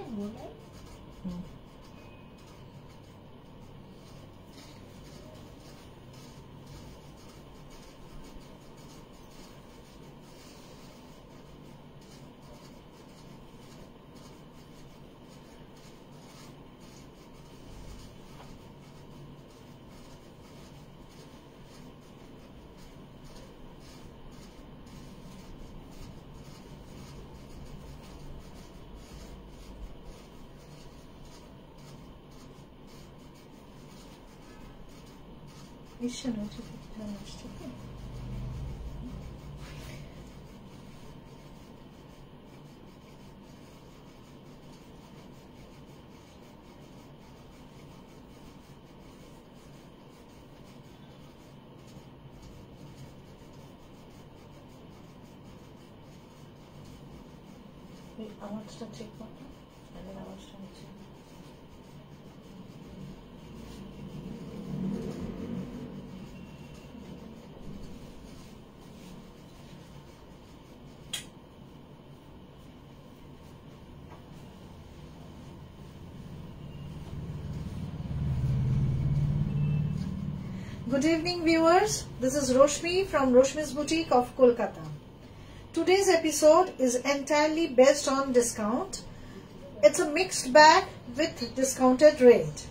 Good evening viewers, this is Roshmi from Roshmi's Boutique of Kolkata. Today's episode is entirely based on discount. It's a mixed bag with discounted rate.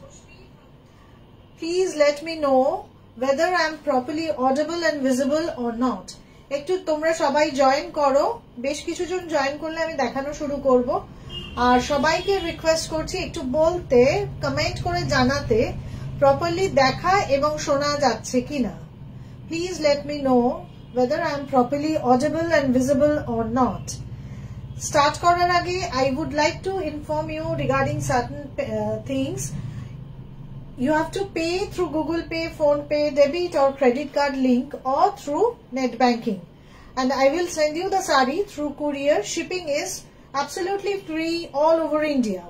Please let me know whether I am properly audible and visible or not. একটু তোমরা সবাই join করো, বেশ কিছুজন join করলে আমি দেখানো শুরু করব। আর সবাইকে রিকোয়েস্ট করছি একটু বলতে, কমেন্ট করে জানাতে properly দেখা এবং শোনা যাচ্ছে কিনা। Please let me know whether I am properly audible and visible or not. Start করার আগে I would like to inform you regarding certain things. You have to pay through Google Pay, Phone Pay, debit or credit card link or through net banking. And I will send you the sari through courier. Shipping is absolutely free all over India.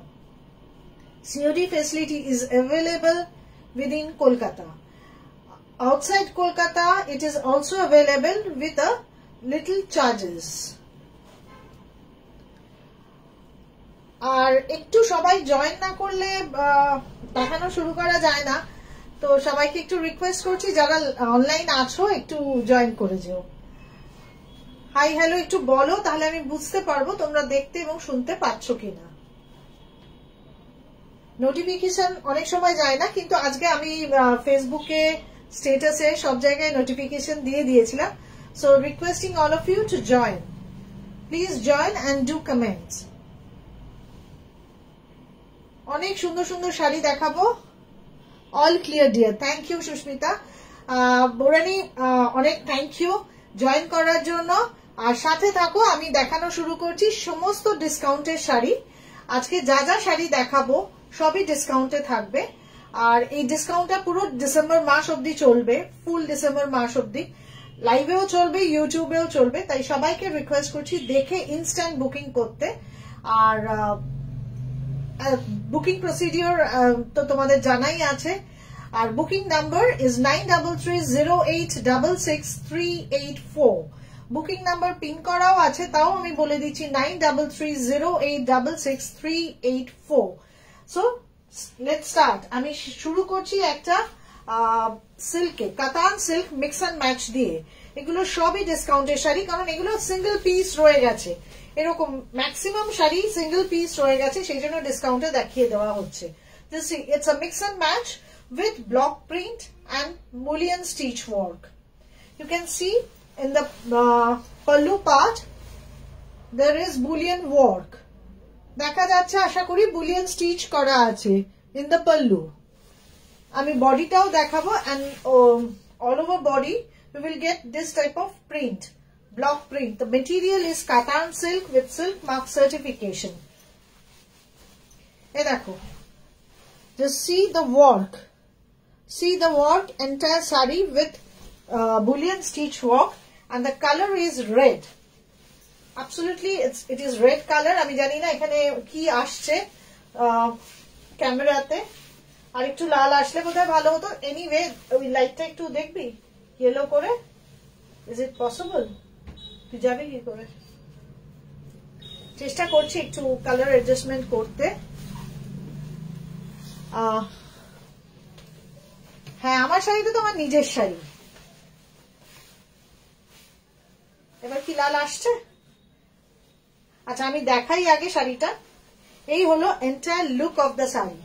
COD facility is available within Kolkata. Outside Kolkata, it is also available with a little charges. আর একটু সবাই join না করলে দেখানো শুরু করা যায় না, তো সবাইকে একটু রিকোয়েস্ট করছি যারা অনলাইন আছো একটু জয়েন করে যেও। হাই হ্যালো একটু বলো, তাহলে আমি বুঝতে পারবো তোমরা দেখতে এবং শুনতে পাচ্ছ কিনা। নোটিফিকেশন অনেক সময় যায় না, কিন্তু আজকে আমি ফেসবুকে স্ট্যাটাসে সব জায়গায় নোটিফিকেশন দিয়ে দিয়েছিলাম। So requesting all of you to join, please join and do comments. অনেক সুন্দর সুন্দর শাড়ি দেখাবো। All clear dear, thank you Susmita. বোরানি অনেক থ্যাংক ইউ জয়েন করার জন্য। আর সাথে থাকো, আমি দেখানো শুরু করছি সমস্ত ডিসকাউন্টের শাড়ি। আজকে যা যা শাড়ি দেখাবো সবই ডিসকাউন্টে থাকবে। আর এই ডিসকাউন্টটা পুরো ডিসেম্বর মাস অবধি চলবে, ফুল ডিসেম্বর মাস অবধি। লাইভেও চলবে, ইউটিউবেও চলবে। তাই সবাইকে রিকোয়েস্ট করছি দেখে ইনস্ট্যান্ট বুকিং করতে। আর বুকিং প্রসিডিওর তো তোমাদের জানাই আছে। আর booking number is 9330866384। Booking number pin করাও আছে, তাও আমি বলে দিচ্ছি 9330866384। So let's start. আমি শুরু করছি একটা সিল্কে, কাতান সিল্ক মিক্স অ্যান্ড ম্যাচ দিয়ে। এগুলো সবই ডিসকাউন্টের শাড়ি, কারণ এগুলো সিঙ্গেল পিস রয়ে গেছে। এরকম ম্যাক্সিমাম শাড়ি সিঙ্গেল পিস রয়ে গেছে, সেই জন্য ডিসকাউন্টে দেখিয়ে দেওয়া হচ্ছে। It's a mix and match with block print and mullion stitch work. You can see in the pallu part there is bullion work. দেখা যাচ্ছে আশা করি bullion stitch করা আছে in the pallu. আমি বডিটাও দেখাবো, and all over body we will get this type of print, block print. The material is Katan silk with silk mark certification. এই দেখো, just see the work. See the work, entire sari with bullion stitch work, and the color is red. Absolutely, it is red color. আমি জানি না এখানে কি আসছে ক্যামেরাতে, আর একটু লাল আসলে বোধহয় ভালো হতো। এনিওয়ে, ওই লাইটটা একটু দেখবি ইয়েলো করে। Is it possible? তুই যাবি কি করে? চেষ্টা করছি একটু কালার অ্যাডজাস্টমেন্ট করতে। হ্যাঁ, আমার শাড়িটা তো আমার নিজের শাড়ি। এবার কি লাল আসছে? আচ্ছা, আমি দেখাই আগে শাড়িটা। এই হলো entire look of the sari,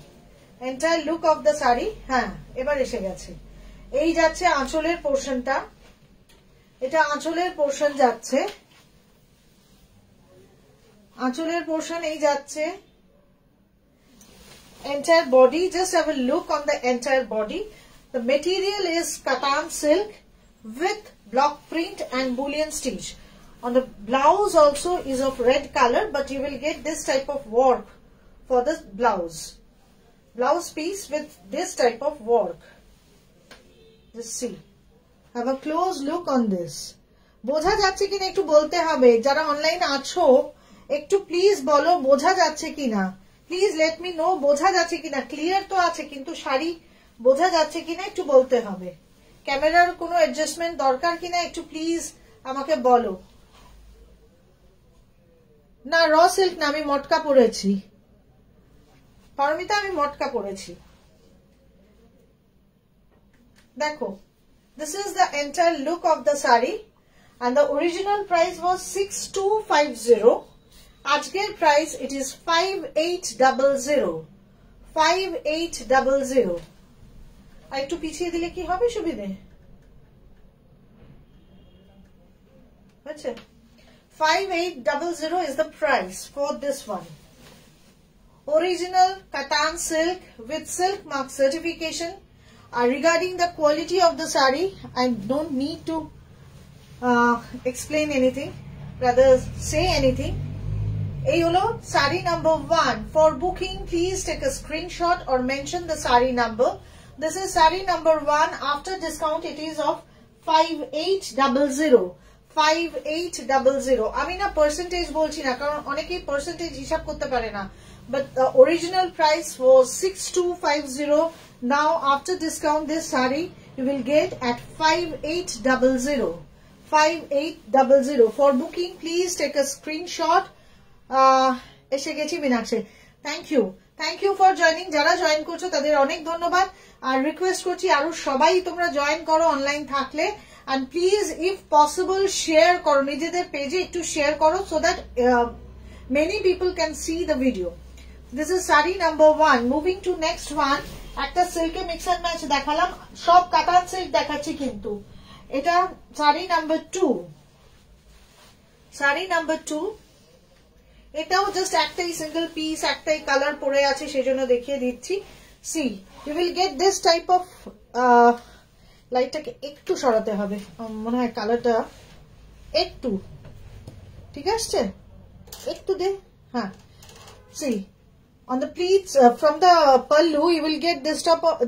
entire look of the sari. হ্যাঁ, এবার এসে গেছে। এই যাচ্ছে আঁচলের পোর্শনটা, এটা আঁচলের পোর্শন যাচ্ছে, আঁচলের পোর্শন এই যাচ্ছে। Entire body, just have a look on the entire body. The material is kattan silk with block print and bullion stitch. On the blouse also is of red color, but you will get this type of work for the blouse. Blouse piece with this type of work. Just see. Have a close look on this. বোঝা যাচ্ছে কিনা একটু বলতে হবে, যারা অনলাইনে আছো একটু প্লিজ বলো বোঝা যাচ্ছে কিনা। প্লিজ লেট মি নো বোঝা যাচ্ছে কিনা। ক্লিয়ার তো আছে, কিন্তু শাড়ি বোঝা যাচ্ছে কিনা একটু বলতে হবে। ক্যামেরার কোনো অ্যাডজাস্টমেন্ট দরকার কিনা একটু প্লিজ আমাকে বলো। না, র সিল্ক না, আমি মটকা পরেছি পারমিতা, আমি মটকা পরেছি। দেখো, this is the entire look of the saree and the original price was 6250. আজকের প্রাইস it is 5800, 5800। আর একটু পিছিয়ে দিলে কি হবে সুবিধে? আচ্ছা, 5800 is the price for this one. Original kattan silk with silk mark certification. Regarding the quality of the saree, I don't need to explain anything, rather say anything. এই হলো sari number 1. For booking, please take a screenshot or mention the saree number. This is saree number 1. After discount, it is of 5800. 5800. আমি না percentage বলছি না, কারণ অনেকেই percentage হিসাব করতে পারে না। But the original price was 6250. Now after discount, this saree you will get at 5800. 5800. For booking, please take a screenshot. এসে গেছি Meenakshi, thank you for joining. যারা জয়েন করছো তাদের অনেক ধন্যবাদ। আর রিকোয়েস্ট করছি আরো সবাই তোমরা জয়েন করো অনলাইন থাকলে। and please if possible share করো, নিজেদের পেজে একটু শেয়ার করো, so that many people can see the video. This is saree number 1. Moving to next one. একটা সিল্কে মিক্স এন্ড ম্যাচ দেখালাম, সব কাতান সিল্ক দেখাচ্ছি, কিন্তু এটা শাড়ি নাম্বার 2। শাড়ি নাম্বার 2, এটাও জাস্ট একটাই সিঙ্গেল পিস, একটাই কালার পরে আছে, সেজন্য দেখিয়ে দিচ্ছি। See, you will get this type of, লাইটটাকে একটু সরাতে হবে, মনে হয় কালারটা একটু ঠিক আসছে, একটু দে। হ্যাঁ, C, on the pleats from the pallu you will get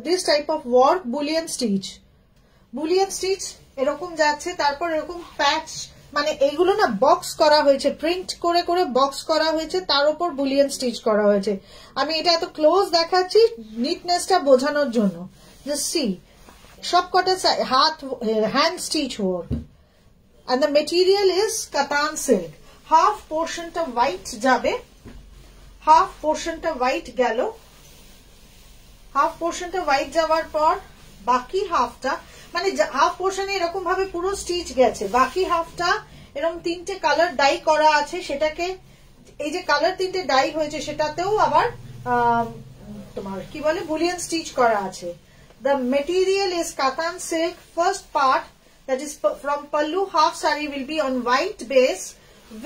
this type of work, bullion stitch এরকম যাচ্ছে। তারপর এরকম প্যাচ, মানে এইগুলো না বক্স করা হয়েছে, প্রিন্ট করে করে বক্স করা হয়েছে, তার উপর বুলিয়ন স্টিচ করা হয়েছে। আমি এটা এত ক্লোজ দেখাচ্ছি নিটনেসটা বোঝানোর জন্য। জাস্ট সি, সব কটা hand stitch work, and the material is kattan silk. Half পোর্শনটা হোয়াইট যাবে, হাফ পোর্শনটা হোয়াইট গেল। হাফ পোর্শনটা হোয়াইট যাওয়ার পর বাকি হাফটা, মানে হাফ পোর্শনে এরকম ভাবে পুরো স্টিচ গেছে, বাকি হাফটা এরকম 3টে কালার ডাই করা আছে, সেটাকে এই যে কালার 3টে ডাই হয়েছে সেটাতেও আবার তোমার কি বলে বুলিয়ন স্টিচ করা আছে। The material is kattan silk. First part, that is from pallu, half saree will be on white base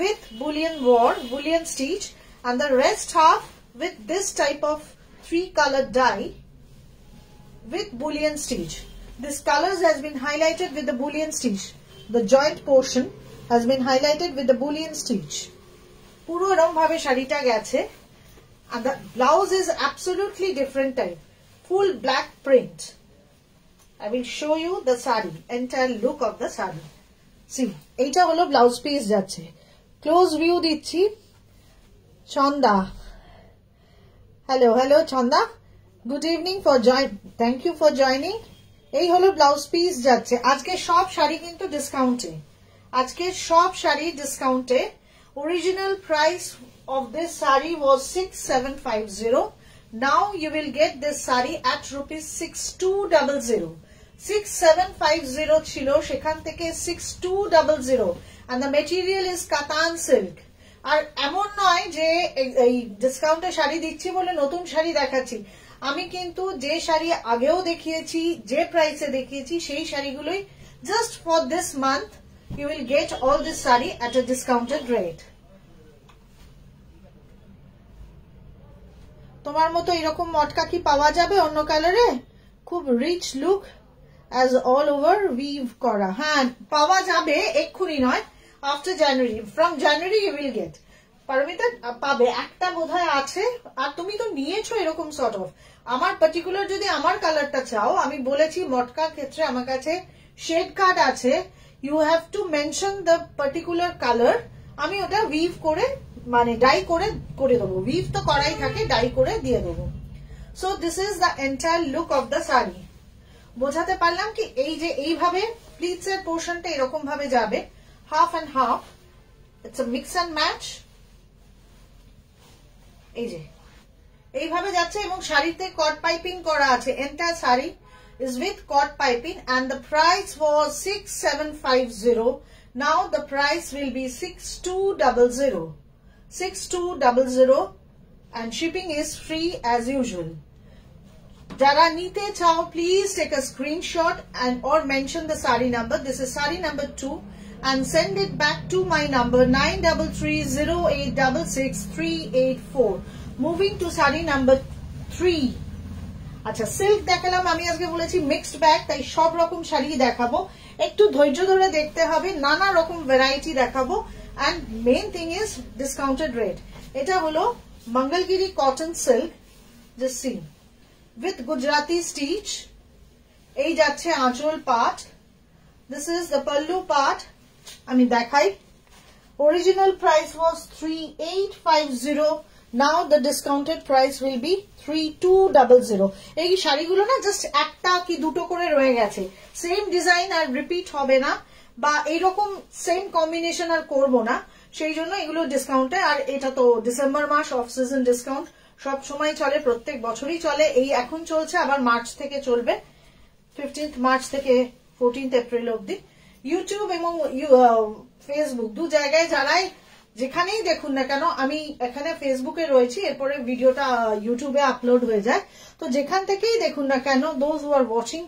with bullion stitch, and the rest half with this type of 3-color dye with bullion stitch. This colors has been highlighted with the bullion stitch. The joint portion has been highlighted with the bullion stitch. Puro erom bhabe শাড়িটা গেছে, and the blouse is absolutely different type, full black print. I will show you the saree, entire look of the saree. See, এইটা হলো blouse piece যাচ্ছে। Close view দিচ্ছি। Chhanda, hello Chhanda, good evening for thank you for joining. এই হলো blouse piece যাচ্ছে। আজকে সব শাড়ি কিন্তু ডিসকাউন্টে, আজকে সব শাড়ি ডিসকাউন্টে। Original price of this saree was 6750. Now you will get this saree at rupees 6200. 6750 chilo shekhan theke 6200, and the material is katan silk. আর এমন নয় যে এই ডিসকাউন্টে শাড়ি দিচ্ছি বলে নতুন শাড়ি দেখাচ্ছি, আমি কিন্তু যে শাড়ি আগেও দেখিয়েছি, যে প্রাইসে দেখিয়েছি সেই শাড়িগুলোই just for this month you will get all this sari at a discounted rate. তোমার মতো এরকম মটকা কি পাওয়া যাবে অন্য কালারে? খুব rich look as all over weave করা। হ্যাঁ পাওয়া যাবে, এক্ষুনি নয়, after January, from January you will get. Paromita পাবে, একটা বোধহয় আছে, আর তুমি তো নিয়েছো এরকম সর্ট অফ। আমার পার্টিকুলার যদি আমার কালারটা চাও, আমি বলেছি মটকার ক্ষেত্রে আমার কাছে শেড কার্ড আছে, you have to mention the particular colour, আমি ওটা উইভ করে মানে ডাই করে দেবো, উইভ তো করাই থাকে, ডাই করে দিয়ে দেবো। So this is the entire look of the sari. বোঝাতে পারলাম কি? এই যে এইভাবে প্লিটস এর পোর্শনটা এরকম ভাবে যাবে, half and half, it's a mix and match. এই যে এইভাবে যাচ্ছে এবং শাড়িতে কট পাইপিং করা আছে। Entire sari is with cot piping and the price was 6750. Now the price will be 6200. 6200 and shipping is free as usual. Jara nite chao, please take a screenshot and or mention the sari number. This is sari number 2 and send it back to my number 9330866384. Moving to sari number 3. আচ্ছা, silk দেখালাম, আমি আজকে বলেছি mixed bag, তাই সব রকম শাড়ি দেখাবো, একটু ধৈর্য ধরে দেখতে হবে, নানা রকম ভ্যারাইটি দেখাবো, and main thing is discounted rate. এটা হলো Mangalgiri cotton silk, just see, with Gujarati stitch. এই যাচ্ছে আঁচল পাট, দিস ইজ দ্য পাল্লু পাট, আমি দেখাই। Original price was 3850. Now the discounted price will be 3200. এই শাড়িগুলো না জাস্ট একটা কি দুটো করে রয়ে গেছে, সেম ডিজাইন আর রিপিট হবে না, বা এইরকম সেম কম্বিনেশন আর করবো না, সেই জন্য এগুলো ডিসকাউন্টে। আর এটা তো ডিসেম্বর মাস, অফ সিজন ডিসকাউন্ট সব সময় চলে, প্রত্যেক বছরই চলে। এই এখন চলছে, আবার মার্চ থেকে চলবে, 15th মার্চ থেকে 14th এপ্রিল অব্দি। ইউটিউব এবং ফেসবুক দু জায়গায় যারাই যেখানেই দেখুন না কেন, আমি এখানে ফেসবুকে রয়েছি, এরপরে ভিডিওটা ইউটিউবে আপলোড হয়ে যায়, তো যেখান থেকেই দেখুন না কেন, those who are watching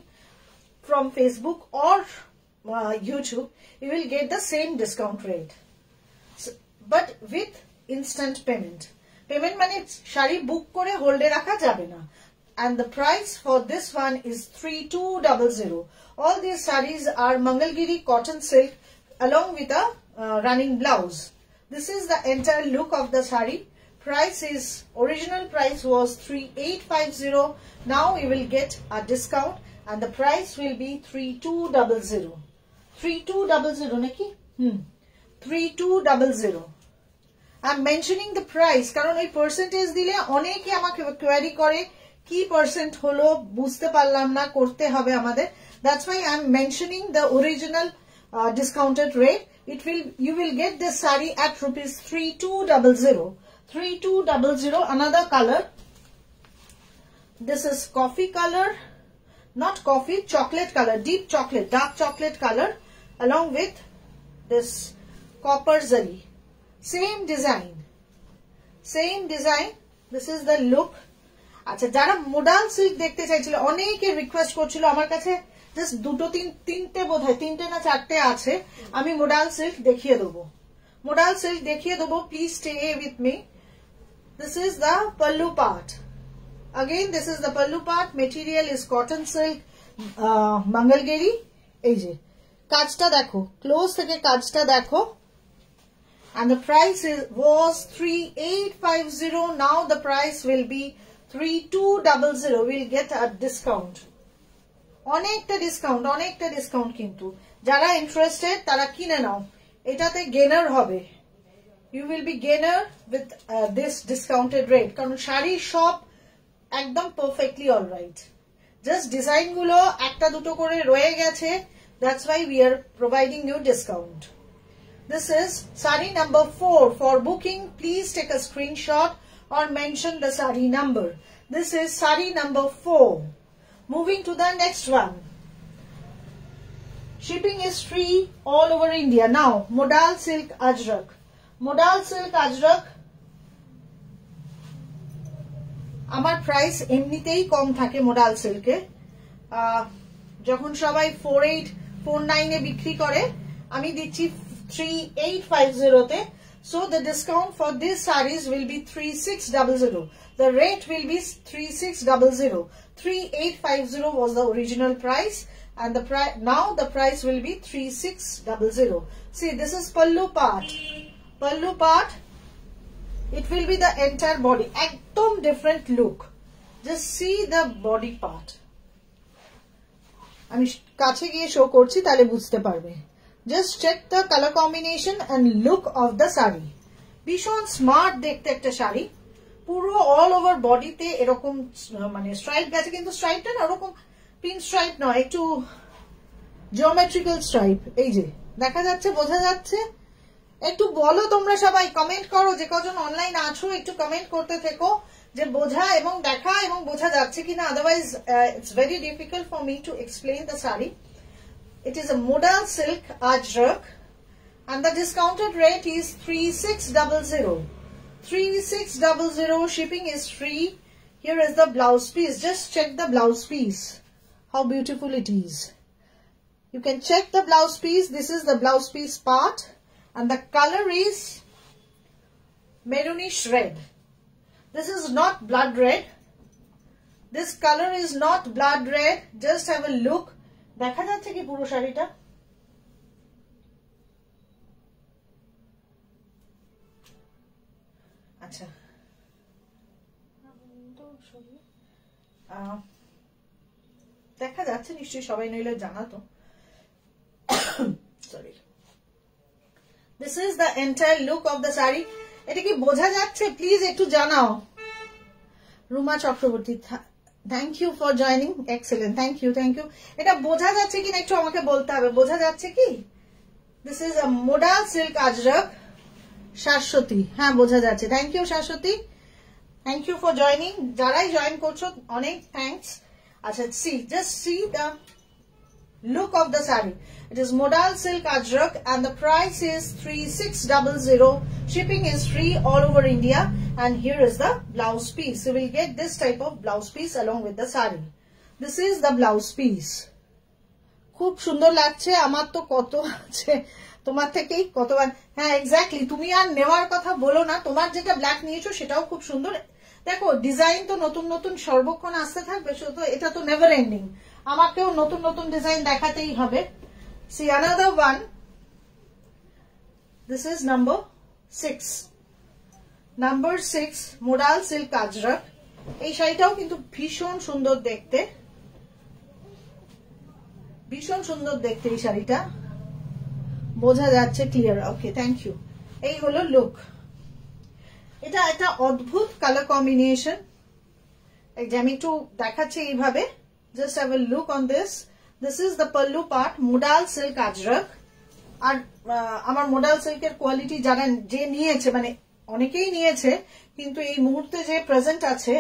from Facebook or YouTube, you will get the same discount rate, but with instant payment. Payment মানে শাড়ি বুক করে হোল্ডে রাখা যাবে না। And the price for this one is 3200. All these sarees are Mangalgiri cotton silk along with a running blouse. This is the entire look of the saree. Price is, original price was 3850. Now you will get a discount and the price will be 3200. 3200 naki? 3200. I'm mentioning the price karon ei percentage dile oneke amake query kore ki percent holo bujhte parlam na, korte hobe amader. That's why I'm mentioning the original discounted rate. You will get this saree at rupees 3200. 3200. Another color. This is coffee color, not coffee, chocolate color, deep chocolate, dark chocolate color, along with this copper zari. Same design. Same design. This is the look. আচ্ছা, যারা modal silk দেখতে চাইছিল, অনেকে request করছিল আমার কাছে, just দুটো তিনটে বোধহয়, তিনটে না চারটে আছে, আমি মোডাল সিল্ক দেখিয়ে দেবো, মোডাল সিল্ক দেখিয়ে দেবো, please stay with me. This is the pallu part. Again, this is the pallu part. Material is cotton silk, Mangalgiri. এই যে কাজটা দেখো, ক্লোজ থেকে কাজটা দেখো। And the price was 3850. Now the price will be 3200. We'll get a discount. অনেকটা discount কিন্তু যারা ইন্টারেস্টেড তারা কিনে নাও, এটাতে গেনার হবে। You will be gainer with this discounted rate, কারণ শাড়ি সব একদম পারফেক্টলি অলরাইট, জাস্ট ডিজাইন গুলো একটা দুটো করে রয়ে গেছে, that's why we are providing you discount. This is sari number 4. For booking, please take a screenshot or mention the sari number. This is sari number 4. Moving to the next one. Shipping is free all over India. Now, modal silk ajrak. Modal silk ajrak. আমার price এমনিতেই কম থাকে modal সিল্কে, যখন সবাই 4849 এ বিক্রি করে আমি দিচ্ছি 3850 তে। So the discount for these sarees will be 3600. The rate will be 3600. 3850 was the original price, and now the price will be 3600. See, this is pallu part. Pallu part. It will be the entire body. Ekdom different look. Just see the body part. আমি কাছে গিয়ে show করছি তাহলে বুঝতে পারবে। Just check the color combination and look of the saree. ভীষণ smart দেখতে একটা শাড়ি, পুরো অল ওভার বডিতে এরকম মানে স্ট্রাইপ গেছে, কিন্তু স্ট্রাইপটা না ওরকম পিন স্ট্রাইপ নয়, একটু জিওমেট্রিক্যাল স্ট্রাইপ। এই যে দেখা যাচ্ছে, বোঝা যাচ্ছে? একটু বলো তোমরা সবাই, কমেন্ট করো, যে কজন অনলাইন আছো একটু কমেন্ট করতে থেকো যে বোঝা এবং দেখা এবং বোঝা যাচ্ছে কিনা, otherwise it's very difficult for me to explain the sari. It is a modal silk ajrak and the discounted rate is 3600. 3600. Shipping is free. Here is the blouse piece. Just check the blouse piece. How beautiful it is. You can check the blouse piece. This is the blouse piece part. And the color is maroonish red. This is not blood red. This color is not blood red. Just have a look. দেখা যাচ্ছে কি পুরো শাড়িটা? আচ্ছা, দেখা যাচ্ছে নিশ্চয়ই, সবাই নইলে জানাতো। Sorry. This is the entire look of the saree. এটা কি বোঝা যাচ্ছে? প্লিজ একটু জানাও। Ruma Chakraborty, thank you for joining, excellent, thank you, thank you. এটা বোঝা যাচ্ছে কিনা একটু আমাকে বলতে হবে, বোঝা যাচ্ছে কি? This is a modal silk Ajrakh. Shashwati, হ্যাঁ বোঝা যাচ্ছে, thank you Shashwati, thank you for joining. যারাই জয়েন করছো অনেক থ্যাংকস। আচ্ছা, just see the look of the saree. It is modal silk ajrak and the price is 3600. Shipping is free all over India, and here is the blouse piece. You will get this type of blouse piece along with the saree. This is the blouse piece. খুব সুন্দর লাগছে। আমার তো কত আছে, তোমার থেকেই কতবার। হ্যাঁ এক্স্যাক্টলি, তুমি আর নেওয়ার কথা বলো না, তোমার যেটা ব্ল্যাক নিয়েছো সেটাও খুব সুন্দর। দেখো ডিজাইন তো নতুন নতুন সর্বক্ষণ আসতে থাকবে, শুধু এটা তো নেভার এন্ডিং, আমাকেও নতুন নতুন ডিজাইন দেখাতেই হবে। See another one. This is number 6. Number 6 modal silk ajrak. এই শাড়িটাও কিন্তু ভীষণ সুন্দর দেখতে, ভীষণ সুন্দর দেখতে এই শাড়িটা। বোঝা যাচ্ছে ক্লিয়ার? Okay, thank you. এই হলো লুক। এটা একটা অদ্ভুত কালার কম্বিনেশন। এই যে আমি একটু দেখাচ্ছি এইভাবে। Just have a look on this. This is the pallu part, modal silk ajrak. আর আমার modal silk এর কোয়ালিটি যারা যে নিয়েছে, মানে অনেকেই নিয়েছে, কিন্তু এই মুহূর্তে যে প্রেজেন্ট আছে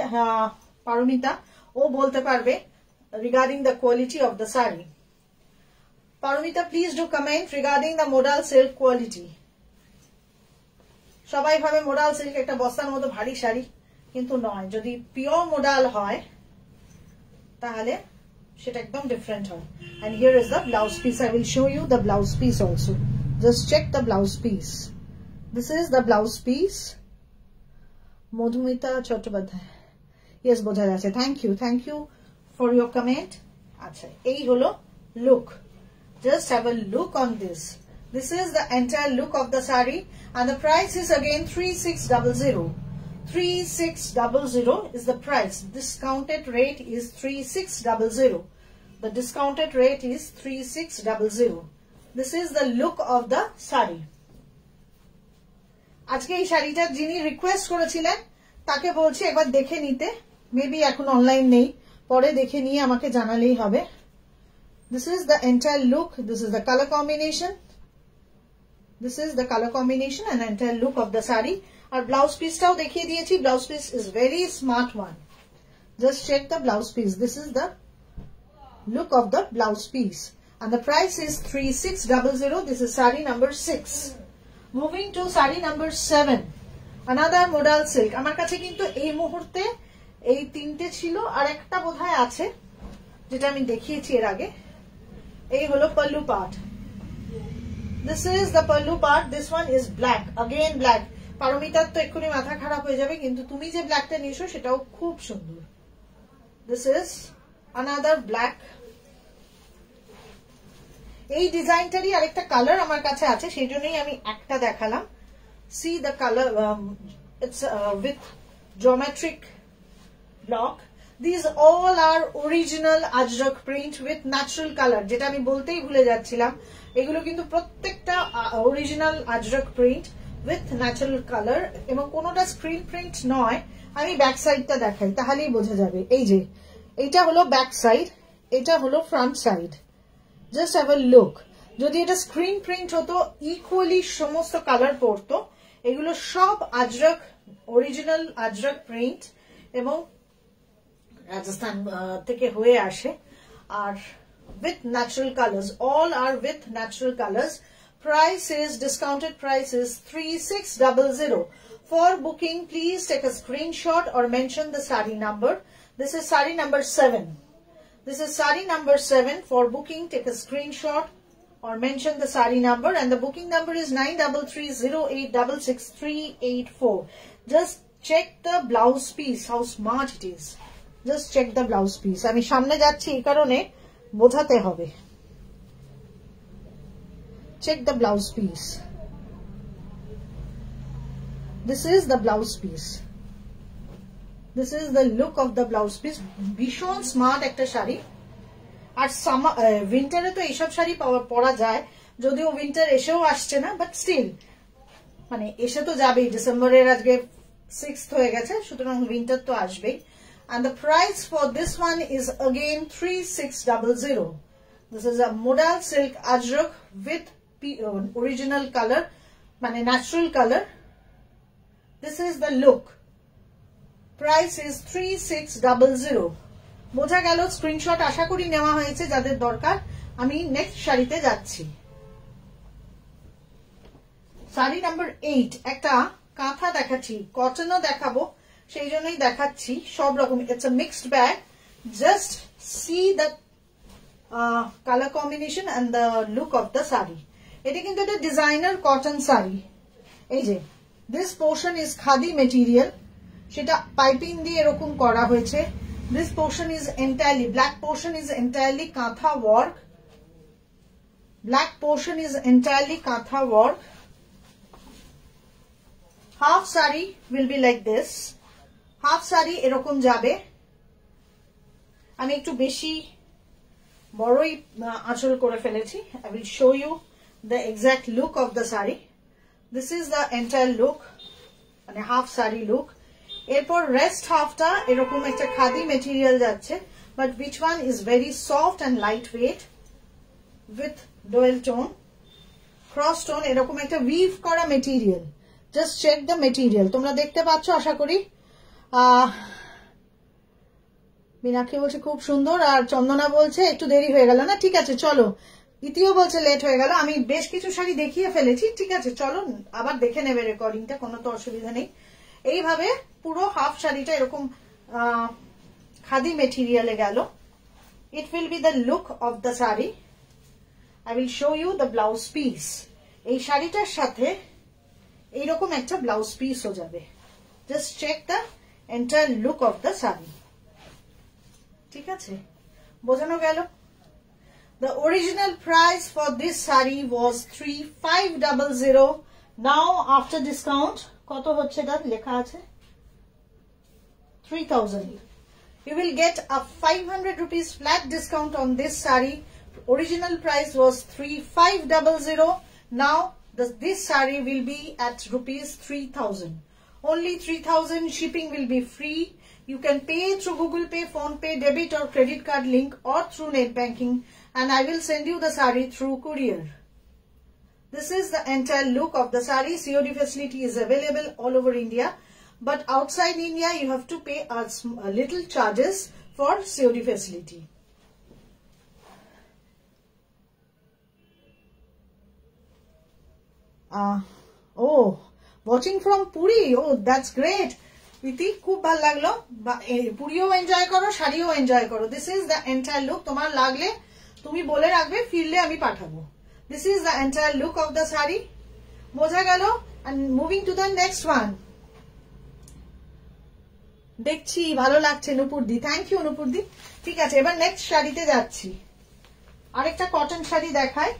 পারমিতা, ও বলতে পারবে regarding the quality of the saree. Parumita, please do comment regarding the modal silk quality. সবাই ভাবে modal silk একটা বস্তার মতো ভারী শাড়ি, কিন্তু নয়। যদি পিওর modal হয় তাহলে সেটা একদম ডিফারেন্ট হয়। And here is the blouse piece. I will show you the blouse piece also. Just check the blouse piece. This is the blouse piece. Madhumita Chattopadhyay. Yes, বোঝা যাচ্ছে। Thank you for your comment. আচ্ছা, এই হলো look. Just have a look on this. This is the entire look of the saree, and the price is again 3600. 3600 is the price. Discounted rate is 3600. The discounted rate is 3600. This is the look of the saree. আজকে এই শাড়িটা যিনি request করেছিলেন তাকে বলছি একবার দেখে নিতে। মেবি এখন অনলাইন নেই, পরে দেখে নিয়ে আমাকে জানালেই হবে। This is the entire look. This is the color combination. This is the color combination and entire look of the sari. Our blouse piece tao dekhiye diyechi. Blouse piece is very smart one. Just check the blouse piece. This is the look of the blouse piece. And the price is 3600. This is sari number 6. Moving to sari number 7. Another modal silk. Amar kache kintu ei muhurte ei tinte chilo ar ekta bodhoy ache jeta ami dekhiyechi er age. Ei holo pallu part. This is the pallu part. This one is black. Again black. Paromitar to ekkuni matha kharap hoye jabe kintu tumi je black ta niyeছো setao khub sundor. This is another black. এই ডিজাইনটারই আরেকটা colour আমার কাছে আছে সেই জন্যই আমি একটা দেখালাম see the color it's with geometric block these all are original ajrak print with natural color যেটা আমি বলতেই ভুলে যাচ্ছিলাম এগুলো কিন্তু প্রত্যেকটা original ajrak print with natural color এবং কোনোটা স্ক্রিন প্রিন্ট নয় আমি ব্যাক সাইডটা দেখাই তাহলেই বোঝা যাবে এই যে এটা হলো ব্যাক সাইড এটা হলো front side Just have a look. যদি এটা স্ক্রিন প্রিন্ট হতো ইকুয়ালি সমস্ত কালার পড়তো এগুলো সব আজরক অরিজিনাল আজরক প্রিন্ট এবং রাজস্থান থেকে হয়ে আসে আর with natural colors all are with natural colors price is discounted price is 3600 for booking please take a screenshot or mention the sari number this is sari number 7. This is sari number 7. For booking, take a screenshot or mention the sari number. And the booking number is 9330866384. Just check the blouse piece, how smart it is. Just check the blouse piece. আমি সামনে যাচ্ছি এই কারণে বোঝাতে হবে. Check the blouse piece. This is the blouse piece. This is the look of the blouse piece. ভীষণ smart একটা শাড়ি আর summer উইন্টারে তো এইসব শাড়ি পরা যায় যদিও উইন্টার এসেও আসছে না বাট স্টিল মানে এসে তো যাবেই ডিসেম্বরের আজকে 6th হয়ে গেছে সুতরাং উইন্টার তো আসবেই and the price for this one is again 3600. This is a modal silk ajrak with original color মানে natural color. This is the look. Price is 3600. বোঝা গেল স্ক্রিনশট আশা করি নেওয়া হয়েছে যাদের দরকার আমি নেক্সট শাড়িতে যাচ্ছি শাড়ি নাম্বার 8 একটা কাঁথা দেখাচ্ছি কটনও দেখাবো সেই জন্যই দেখাচ্ছি সব রকম it's a mixed bag just see the colour combination and the look of the sari এটা কিন্তু একটা ডিজাইনার কটন শাড়ি এই যে this portion is khadi material সেটা পাইপিং দিয়ে এরকম করা হয়েছে this portion is entirely black portion is entirely kantha work black portion is entirely kantha work half sari will be like this half sari erokom jabe ami ekটু বেশি বড়ই আঁচল করে ফেলেছি I will show you the exact look of the sari this is the entire look মানে half sari look এরপর rest হাফটা এরকম একটা খাদি মেটেরিয়াল যাচ্ছে but which one is very soft and lightweight with dual tone cross tone এরকম একটা weave করা material just check the material তোমরা দেখতে পাচ্ছ আশা করি মিনাক্ষী বলছে খুব সুন্দর আর চন্দনা বলছে একটু দেরি হয়ে গেল না ঠিক আছে চলো ইতিও বলছে লেট হয়ে গেল আমি বেশ কিছু শাড়ি দেখিয়ে ফেলেছি ঠিক আছে চলো আবার দেখে নেবে রেকর্ডিংটা কোনো তো অসুবিধা নেই এইভাবে পুরো হাফ শাড়িটা এরকম খাদি মেটেরিয়ালে গেল it will be the look of the sari I will show you the blouse piece এই শাড়িটার সাথে এইরকম একটা ব্লাউজ পিস হয়ে যাবে just check the entire look of the sari ঠিক আছে বোঝানো গেল the original price for this sari was 3500 now after discount কত হচ্ছে এটা লেখা আছে 3000 you will get a 500 rupees flat discount on this sari original price was 3500 now this sari will be at rupees 3000 only 3000 shipping will be free you can pay through Google Pay phone pay debit or credit card link or through net banking and I will send you the sari through courier This is the entire look of the sari. COD facility is available all over India, but outside India you have to pay a little charges for COD facility. Oh, watching from Puri. Oh, that's great. Priti, খুব ভালো লাগলো। পুরিও enjoy করো, শাড়িও enjoy করো। This is the entire look. তোমার লাগলে তুমি বলে রাখবে, ফিরলে আমি পাঠাবো। This is the entire look of the sari. বোঝা গেল? And moving to the next one. দেখছি ভালো লাগছে নুপুরদি। Thank you নুপুরদি। ঠিক আছে, এবার নেক্সট শাড়িতে যাচ্ছি। আরেকটা কটন শাড়ি দেখায়।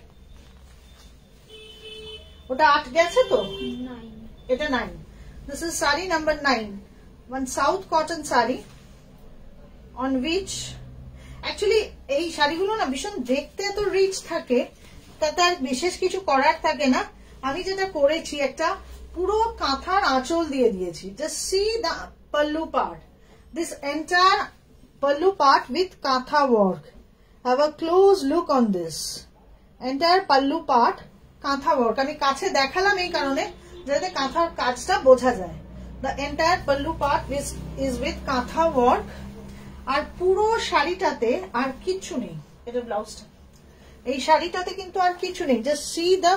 ওটা 8 গেছে তো? 9। এটা 9। This is sari number 9. One south cotton sari on which actually এই শাড়িগুলো না ভীষণ দেখতে এত রিচ থাকে, তার বিশেষ কিছু করার থাকে না। আমি যেটা করেছি একটা পুরো কাঁথার আঁচল দিয়ে দিয়েছি। Just see the pallu part. This entire pallu part with katha work. Have a close look on this. Entire pallu part katha work. আমি কাছে দেখালাম এই কারণে যাতে কাঁথার কাজটা বোঝা যায়। The entire pallu part is with katha work. আর পুরো শাড়িটাতে আর কিছু নেই। এটা ব্লাউজটা। এই শাড়িটাতে কিন্তু আর কিছু নেই। Just see the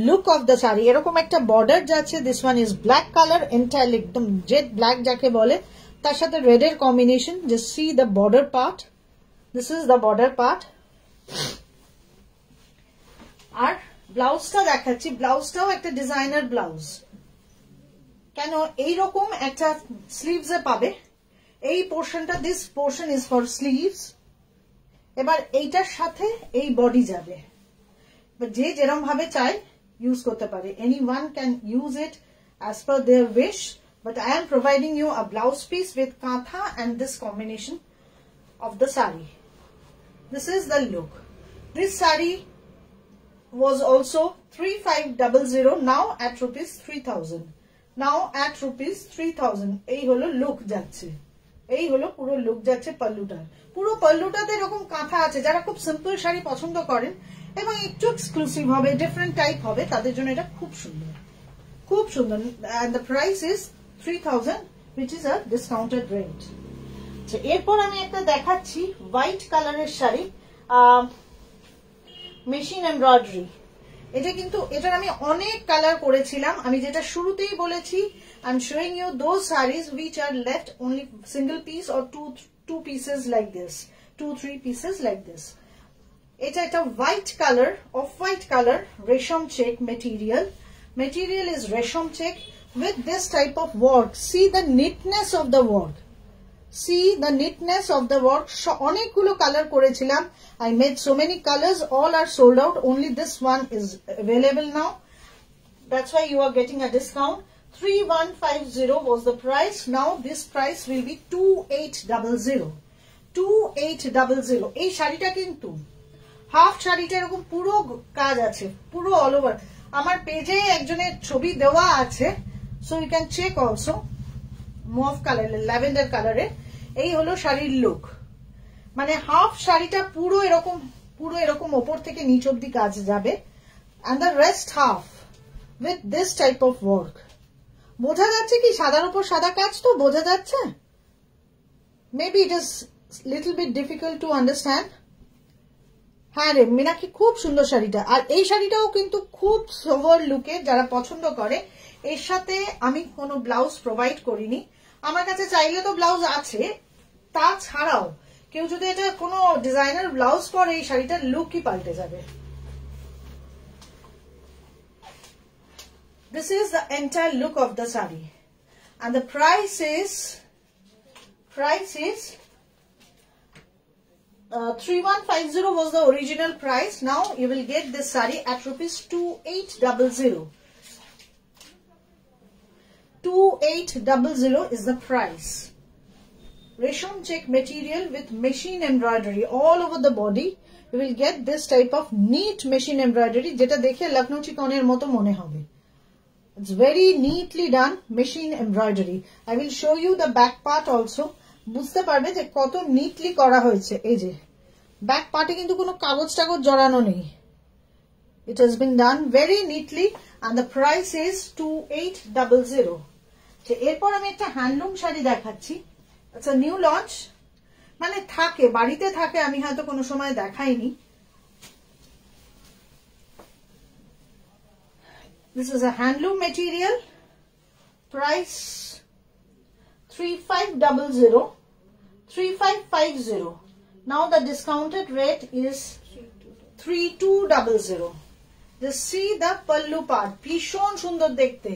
look of the sari. এরকম একটা বর্ডার যাচ্ছে। This one is black color, entirely একদম জেড ব্ল্যাক যাকে বলে, তার সাথে রেড এর combination. Just see the border part. This is the border part. আর ব্লাউজটা দেখাচ্ছি। ব্লাউজটাও একটা ডিজাইনার ব্লাউজ। কেন এইরকম একটা স্লিভস এ পাবে। এই পোর্শনটা, this portion is for sleeves. এবার এইটার সাথে এই বডি যাবে। যে যেরকম ভাবে চায় ইউজ করতে পারে। Anyone can use it as per their wish, but I am providing you a blouse piece with katha and this combination of the sari. This is the look. This sari was also 3500, now at rupees 3000. Now at rupees 3000. এই হলো look যাচ্ছে। এই হলো পুরো look যাচ্ছে পাল্লুটার। পুরো পাল্লুটাতে এরকম কাঁথা আছে। যারা খুব সিম্পল শাড়ি পছন্দ করেন এবং একটু এক্সক্লুসিভ হবে, ডিফারেন্ট টাইপ হবে, তাদের জন্য এটা খুব সুন্দর, খুব সুন্দর। and the price is 3000, which is a discounted rate. আচ্ছা, এরপর আমি একটা দেখাচ্ছি হোয়াইট কালারের শাড়ি, মেশিন এমব্রয়ডারি। এটা কিন্তু এটার আমি অনেক কালার করেছিলাম। আমি যেটা শুরুতেই বলেছি, I am showing you those sarees which are left only single piece or two pieces like this, 2-3 pieces like this. এটা একটা white colour, off white colour, রেশম চেক মেটেরিয়াল। Material is রেশম check with this type of work. See the neatness of the work. See the neatness of the work. অনেকগুলো colour করেছিলাম। I made so many colors. All are sold out. Only this one is available now. That's why you are getting a discount. 3150 was the price. Now this price will be 2800. 2800. এই শাড়িটা কিন্তু half শাড়িটা এরকম পুরো কাজ আছে, পুরো all over. আমার পেজে একজনের ছবি দেওয়া আছে, so you can check also. Mauve colour, lavender কালারে। এই হলো শাড়ির লুক। মানে হাফ শাড়িটা পুরো এরকম ওপর থেকে নিচ অব্দি কাজ যাবে, and the rest half with this type of work. বোঝা যাচ্ছে কি সাদার উপর সাদা কাজ? তো বোঝা যাচ্ছে। Maybe it is little bit difficult to understand. হ্যাঁ রে মিনাক্ষী, খুব সুন্দর শাড়িটা। আর এই শাড়িটাও কিন্তু খুব সোভার লুকের, যারা পছন্দ করে। এর সাথে আমি কোনো ব্লাউজ প্রোভাইড করিনি। আমার কাছে চাইলে তো ব্লাউজ আছে, তাছাড়াও কেউ যদি এটা কোনো ডিজাইনার ব্লাউজ পরে, এই শাড়িটার লুকই পাল্টে যাবে। This is the entire look of the sari, and the price is 3150 was the original price. Now you will get this sari at rupees 2800. 2800 is the price. Resham check material with machine embroidery all over the body. You will get this type of neat machine embroidery, যেটা দেখে লখনৌ চিকনের মতো মনে হবে। It's very neatly done machine embroidery. I will show you the back part also. বুঝতে পারবে যে কত neatly করা হয়েছে। এই যে ব্যাক পার্টে কিন্তু কোনো কাগজ টাগজ জড়ানো নেই। It has been done very neatly and the price is 2800. এরপর আমি একটা হ্যান্ডলুম শাড়ি দেখাচ্ছি। It's a new launch, মানে থাকে বাড়িতে থাকে, আমি হয়তো কোনো সময় দেখাইনি। This is a handloom material. Price 3500, 3550. Now the discounted rate is 3200. Just see the pallu part. ভীষণ সুন্দর দেখতে।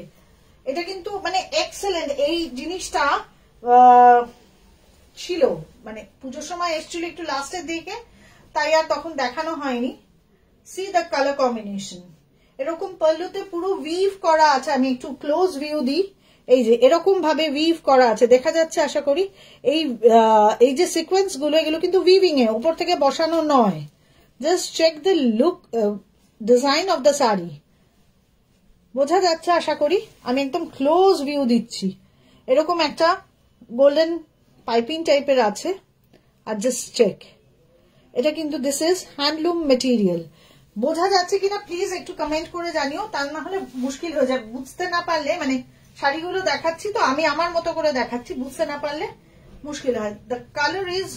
এটা কিন্তু মানে এক্সেলেন্ট। এই জিনিসটা ছিল মানে পুজোর সময় এসেছিল একটু লাস্টের দিকে, তাই আর তখন দেখানো হয়নি। See the color combination. এরকম পাল্লুতে পুরো উইভ করা আছে। আমি একটু ক্লোজ ভিউ দিই। এই যে এরকম ভাবে উইভ করা আছে, দেখা যাচ্ছে আশা করি। এই যে সিকোয়েন্স গুলো এগুলো কিন্তু উইভিং এ, উপর থেকে বসানো নয়। Just check the look design of the sari. বোঝা যাচ্ছে আশা করি। আমি একদম ক্লোজ ভিউ দিচ্ছি। এরকম একটা গোল্ডেন পাইপিং টাইপের আছে। আর জাস্ট চেক, এটা কিন্তু দিস ইজ হ্যান্ডলুম মেটেরিয়াল। বোঝা যাচ্ছে কিনা প্লিজ একটু কমেন্ট করে জানিও, তা না হলে মুশকিল হয়ে যায়। বুঝতে না পারলে, মানে শাড়িগুলো দেখাচ্ছি তো আমি আমার মতো করে দেখাচ্ছি, বুঝতে না পারলে মুশকিল হয়। The colour is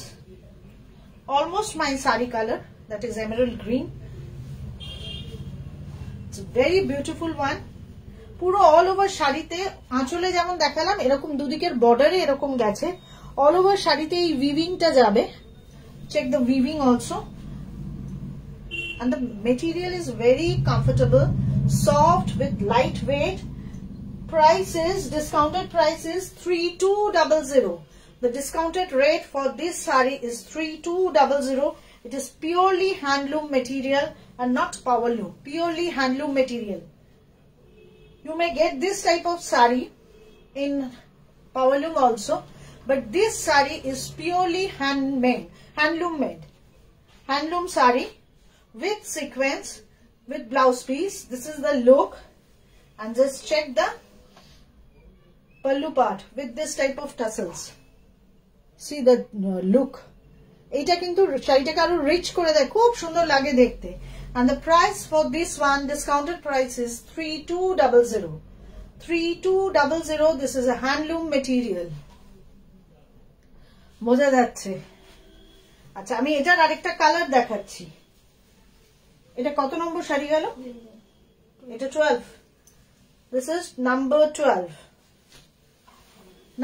almost my sari colour, that is Emerald green. It's very beautiful one. পুরো অল ওভার শাড়িতে, আঁচলে যেমন দেখালাম এরকম দুদিকের বর্ডারে এরকম গেছে। অল ওভার শাড়িতে এই উইভিংটা যাবে। Check the weaving also. And the material is very comfortable, soft with lightweight. Price is, discounted price is 3200. The discounted rate for this saree is 3200. It is purely handloom material and not power loom. Purely handloom material. You may get this type of saree in power loom also, but this saree is purely handmade, handloom made. Handloom saree with sequence, with blouse piece. This is the look, and just check the pallu part with this type of tassels. See the look. Eta kintu শাড়িটাকে আরো rich করে দেয়, খুব সুন্দর লাগে দেখতে। And the price for this one, discounted price is 3200. 3200. This is a handloom material. বোঝা যাচ্ছে? আচ্ছা, আমি এটার আরেকটা কালার দেখাচ্ছি। এটা কত নম্বর শাড়ি গেল? এটা 12. This is number 12.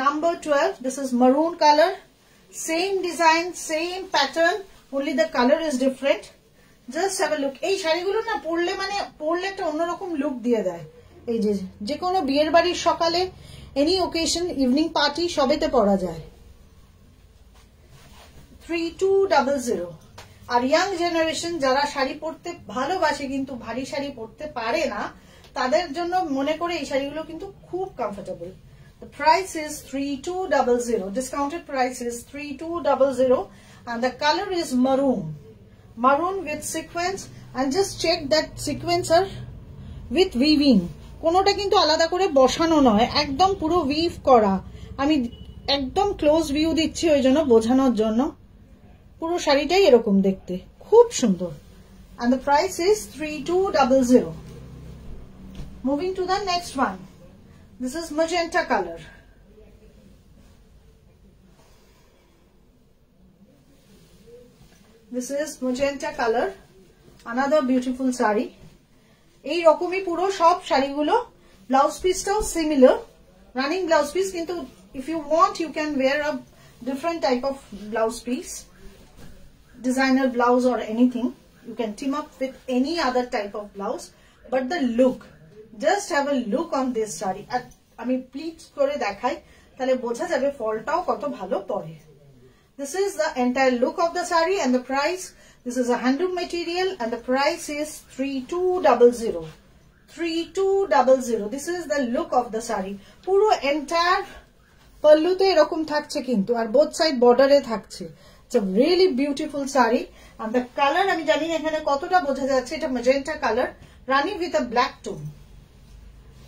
Number 12. This is maroon color. Same design, same pattern. Only the color is different. Just have a look. এই শাড়িগুলো না পরলে মানে পরলে একটা অন্যরকম লুক দিয়ে দেয়। এই যে কোনো বিয়ের বাড়ির সকালে, এনি ওকেশন, ইভিনিং পার্টি সবেতে পরা যায়। 3200. আর ইয়াং জেনারেশন যারা শাড়ি পরতে ভালোবাসে কিন্তু ভারী শাড়ি পরতে পারে না, তাদের জন্য মনে করে এই শাড়িগুলো কিন্তু খুব comfortable. The price is 3200. Discounted price is 3200 and the color is maroon. Maroon with sequence, and just check that sequence are with weaving. কোনোটা কিন্তু আলাদা করে বসানো নয়, একদম পুরো উইভ করা। আমি একদম ক্লোজ ভিউ দিচ্ছি ওই জন্য বোঝানোর জন্য। পুরো শাড়িটাই এরকম দেখতে, খুব সুন্দর। And the price is 3200. Moving to the next one. This is magenta color. This is magenta color. Another beautiful saree. এই রকমই পুরো সব শাড়িগুলো। ব্লাউজ পিসটাও সিমিলার, রানিং ব্লাউজ পিস, কিন্তু if you want you can wear a different type of blouse piece. Designer blouse or anything, you can team up with any other type of blouse, but the look, just have a look on this saree. আমি pleat করে দেখাই, তাহলে বোঝা যাবে ফলটাও কত ভালো পড়ে। This is the entire look of the saree and the price. This is a handloom material and the price is 3200. 3200. This is the look of the saree. পুরো entire পাল্লুতে এরকম থাকছে কিন্তু, আর বোথ সাইড বর্ডারে থাকছে। It's a really beautiful saree and the color, আমি জানি না এখানে কতটা বোঝা যাচ্ছে, এটা magenta color running with a black tone.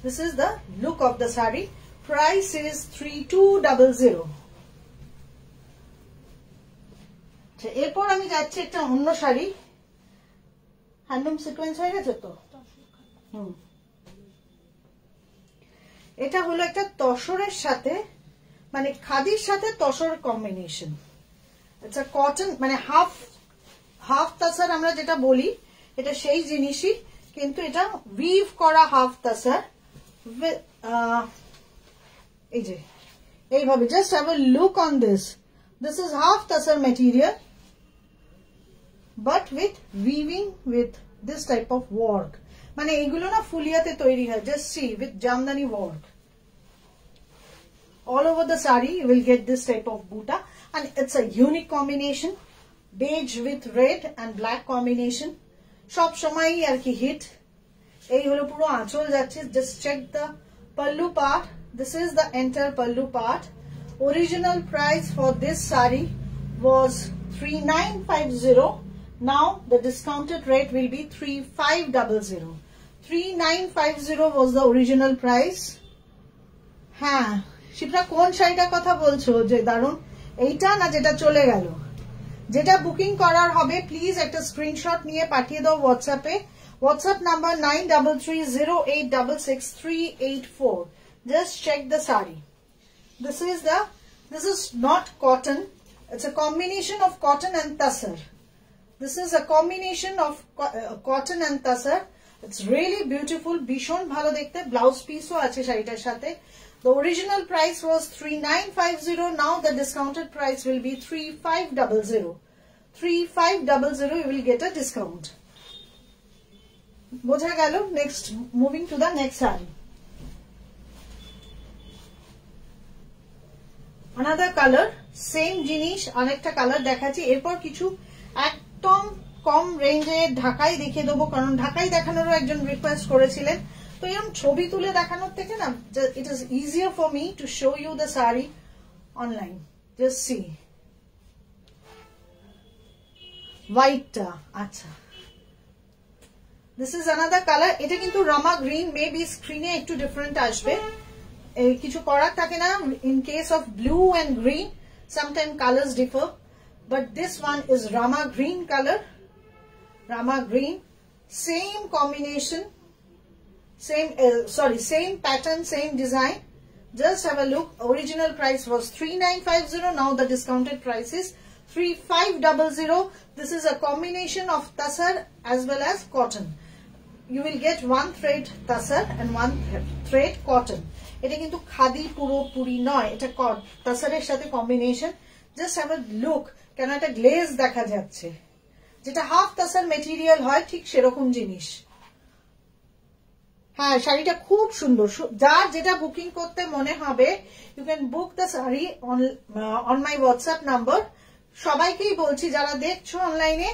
This is the look of the saree. Price is 3200. এরপর আমি যাচ্ছি একটা অন্য শাড়ি, হ্যান্ডলুম সিকোয়েন্স হয়ে গেছে তো। এটা হলো একটা তসরের সাথে মানে খাদির সাথে তসর কম্বিনেশন। আচ্ছা কটন মানে হাফ তাসার আমরা যেটা বলি এটা সেই জিনিসই, কিন্তু এটা উইভ করা হাফ তাসার। এই যে এইভাবে just have a look on this is half তাসার material but with weaving with this type of work. মানে এইগুলো না ফুলিয়াতে তৈরি হয়, just see with Jamdani work. All over the saree you will get this type of buta, and it's a unique combination, beige with red and black combination. Shop shomoy ar ki hit. Ei holo puro aanchol jacche. Just check the pallu part. This is the entire pallu part. Original price for this saree was 3950. Now the discounted rate will be 3500. 3950 was the original price. Ha. Shipra কোন শাড়িটার কথা বলছো যে দারুন? এইটা না যেটা চলে গেল? যেটা বুকিং করার হবে প্লিজ একটা স্ক্রিনশট নিয়ে পাঠিয়ে দাও হোয়াটসঅ্যাপে। WhatsApp number 9330866384. Just check the sari. This is not cotton. It's a combination of cotton and tassar. This is a combination of cotton and tassar. It's really beautiful. ভীষণ ভালো দেখতে। ব্লাউজ পিসও আছে শাড়িটার সাথে। The original price was 3950. Now the discounted price will be 3500. 3500 you will get a discount. বোঝা গেল? Next, moving to the next saree. Another color, same জিনিস, আরেকটা কালার দেখাচ্ছি। এরপর কিছু একদম কম রেঞ্জে ঢাকাই দেখিয়ে দেবো, কারণ ঢাকাই দেখানোরও একজন রিকোয়েস্ট করেছিলেন। তো এরকম ছবি তুলে দেখানোর থেকে না, it is easier for me to show you the saree online. Just see. White. আচ্ছা, this is another color. এটা কিন্তু রামা গ্রিন, মেবি স্ক্রিনে একটু ডিফারেন্ট আসবে, কিছু করার থাকে না। In case of blue and green, sometimes colors differ, but this one is Rama green color. Rama green, same combination. Same pattern, same design. Just have a look. Original price was 3950. Now the discounted price is 3500. This is a combination of tassar as well as cotton. You will get one thread tassar and one thread cotton. Eta kintu khadi puro puri noy. Eta tassar er sathe combination. Just have a look. Keno eta glaze dekha jacche. Jeta half tassar material hoy thik serokom jinish. হ্যাঁ, শাড়িটা খুব সুন্দর। যার যেটা booking করতে মনে হবে you can book the sari on my WhatsApp number. সবাইকেই বলছি যারা দেখছো অনলাইনে,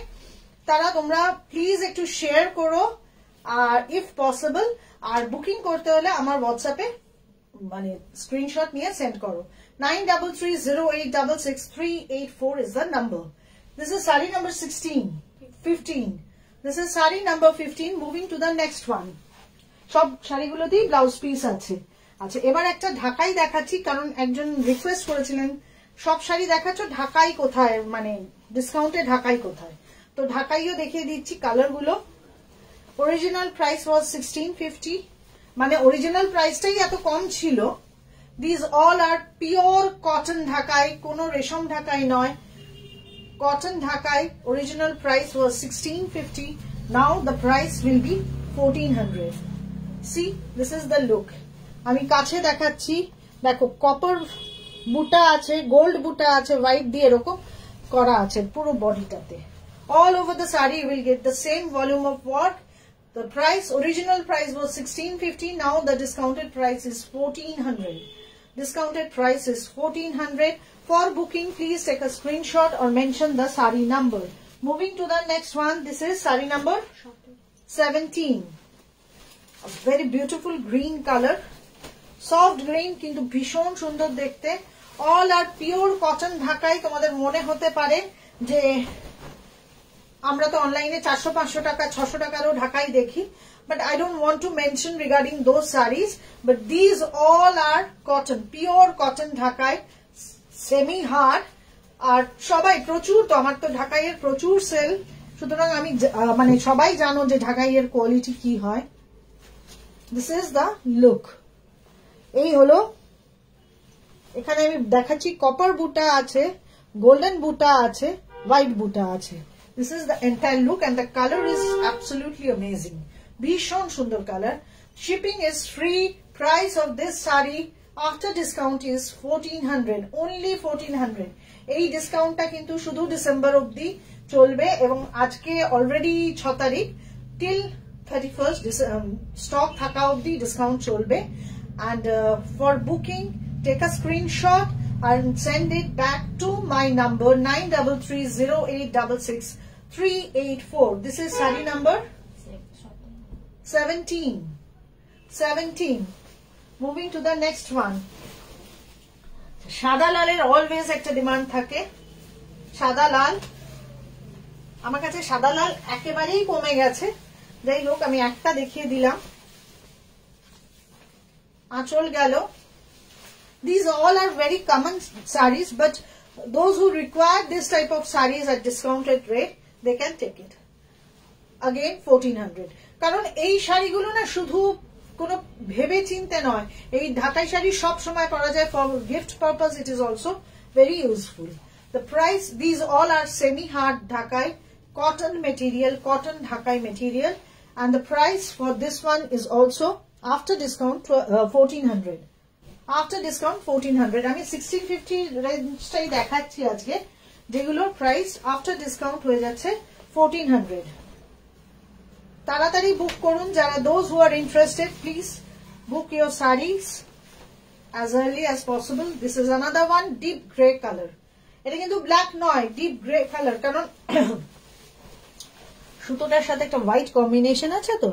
তারা তোমরা প্লিজ একটু শেয়ার করো, আর ইফ পসিবল আর বুকিং করতে হলে আমার হোয়াটসঅ্যাপে মানে স্ক্রিনশট নিয়ে সেন্ড করো। 9330866384 is the number. This is saree number 15. This is saree number 15. Moving to the next one. সব শাড়িগুলোতেই ব্লাউজ পিস আছে। আচ্ছা, এবার একটা ঢাকাই দেখাচ্ছি, কারণ একজন রিকোয়েস্ট করেছিলেন সব শাড়ি দেখাচ্ছ, ঢাকাই কোথায়, মানে ডিসকাউন্টে ঢাকাই কোথায়। তো ঢাকাইও দেখিয়ে দিচ্ছি কালার গুলো। অরিজিনাল প্রাইস ওয়াজ 1650, মানে অরিজিনাল প্রাইসটাই এত কম ছিল। This all are pure cotton Dhakai, কোনো রেশম ঢাকাই নয়, cotton Dhakai. Original price was 1650. Now the price will be 1400. See, this is the look. আমি কাছে দেখাচ্ছি, দেখো কপার বুটা আছে, গোল্ড বুটা আছে, হোয়াইট দিয়ে এরকম করা আছে পুরো বডিটাতে। All over the saree you will get the same volume of work. The price, original price was 1650. Now the discounted price is 1400. Discounted price is 1400. For booking, please take a screenshot or mention the saree number. Moving to the next one. This is saree number 17. A very beautiful green color, soft green কিন্তু ভীষণ সুন্দর দেখতে। All are pure cotton ঢাকাই। তোমাদের মনে হতে পারে যে আমরা তো অনলাইনে 400-500 টাকা 600 টাকারও ঢাকাই দেখি, but I don't want to mention regarding those sarees, but these all are cotton, pure cotton ঢাকাই, semi hard। আর সবাই প্রচুর, তো আমার তো ঢাকাইয়ের প্রচুর সেল, সুতরাং আমি মানে সবাই জানো যে ঢাকাইয়ের কোয়ালিটি কি হয়। This is the look. এই হলো, এখানে আমি দেখাচ্ছি কপার বুটা আছে, গোল্ডেন বুটা আছে, হোয়াইট বুটা আছে। This is the entire look and the colour is absolutely amazing. ভীষণ সুন্দর colour. Shipping is free. Price of this sari after discount is 1400, only 1400। এই ডিসকাউন্টটা কিন্তু শুধু ডিসেম্বর অবধি চলবে এবং আজকে অলরেডি 6 তারিখ, টিল 31st স্টক থাকা অবধি ডিসকাউন্ট চলবে। And for booking, take a screenshot and send it back to my number 9330866384. This is saree number 17. Moving to the next one. সাদা লালের অলওয়েজ একটা ডিমান্ড থাকে। সাদা লাল, আমার কাছে সাদা লাল একেবারেই কমে গেছে। যাই হোক, আমি একটা দেখিয়ে দিলাম। আঁচল গেল। These all are very common sarees, but those who require this type of sarees at discounted rate, they can take it. Again 1400. কারণ এই শাড়িগুলো না শুধু কোনো ভেবে চিন্তে নয়, এই ঢাকাই শাড়ি সব সময় পরা যায়। For gift purpose it is also very useful. The price, these all are semi hard Dhakai cotton material, cotton Dhakai material, and the price for this one is also after discount 1400. After discount 1400. আমি 1650 রেঞ্জটাই দেখাচ্ছি আজকে, যেগুলোর price after discount হয়ে যাচ্ছে 1400। তাড়াতাড়ি বুক করুন যারা, those who are interested, please book your sarees as early as possible. This is another one, deep grey color. এটা কিন্তু ব্ল্যাক নয়, ডিপ গ্রে কালার, কারণ সুতোটার সাথে একটা হোয়াইট কম্বিনেশন আছে তো।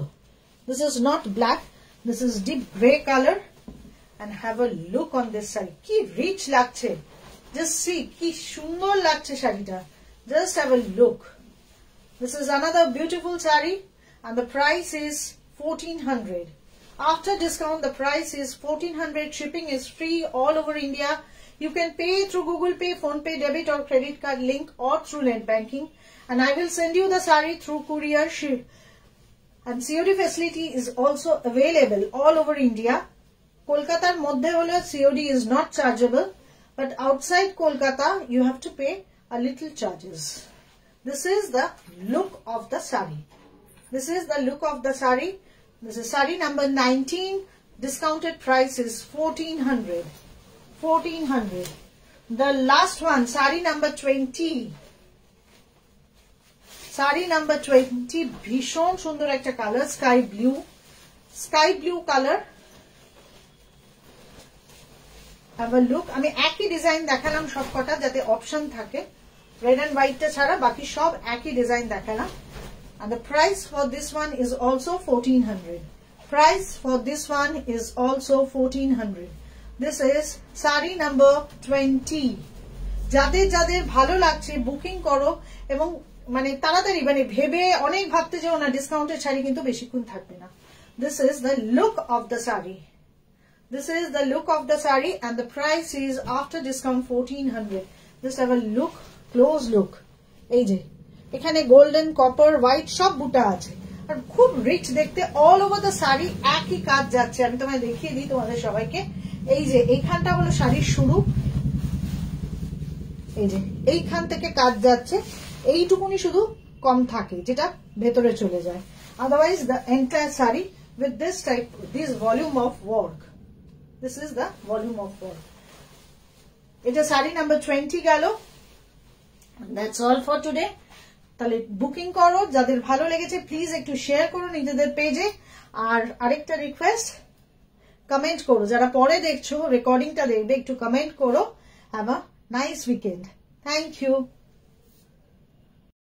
This is not black, this is deep grey color. And have a look on this saree. কি rich লাগছে, just see কি সুন্দর লাগছে শাড়িটা। Just have a look. This is another beautiful saree and the price is 1400. After discount the price is 1400. Shipping is free all over India. You can pay through Google Pay, Phone Pay, debit or credit card link, or through net banking, and I will send you the saree through courier ship. And COD facility is also available all over India. Kolkata's মধ্যে হলে COD is not chargeable, but outside Kolkata you have to pay a little charges. This is the look of the saree. This is the look of the saree. This is saree number 19. Discounted price is 1400. 1400. The last one, saree number 20. Saree number 20, ভীষণ সুন্দর একটা colour, sky blue colour. Have a look. আমি একই design দেখালাম সবকটা, যাতে option থাকে। Red and হোয়াইটটা ছাড়া বাকি সব একই ডিজাইন দেখালাম। And the price for this one is also 1400. Price for this one is also 1400. This is saree number 20. যাদের যাদের ভালো লাগছে বুকিং করো, এবং মানে তাড়াতাড়ি, মানে ভেবে অনেক ভাবতে যাও না, ডিসকাউন্টের শাড়ি কিন্তু বেশিক্ষণ থাকবে না। This is the look of the saree. This is the look of the saree and the price is after discount 1400. Just have a look, close look. এই যে এখানে গোল্ডেন, কপার, হোয়াইট সব বুটা আছে আর খুব রিচ দেখতে। অল ওভার দ্য শাড়ি একই কাজ যাচ্ছে। আমি তোমায় দেখিয়ে দিই তোমাদের সবাইকে। এই যে এইখানটা হলো শাড়ির শুরু, এই যে এইখান থেকে কাজ যাচ্ছে, এইটুকুনি শুধু কম থাকে যেটা ভেতরে চলে যায়। Otherwise the entire saree with this type, this volume of work. This is the volume of work. It is saree number 20 গেল। That's all for today. তাহলে বুকিং করো, যাদের ভালো লেগেছে প্লিজ একটু শেয়ার করো নিজেদের পেজে। আর আরেকটা রিকোয়েস্ট, কমেন্ট করো, যারা পরে দেখছো রেকর্ডিংটা দেখবে একটু কমেন্ট করো। Have a nice weekend. Thank you.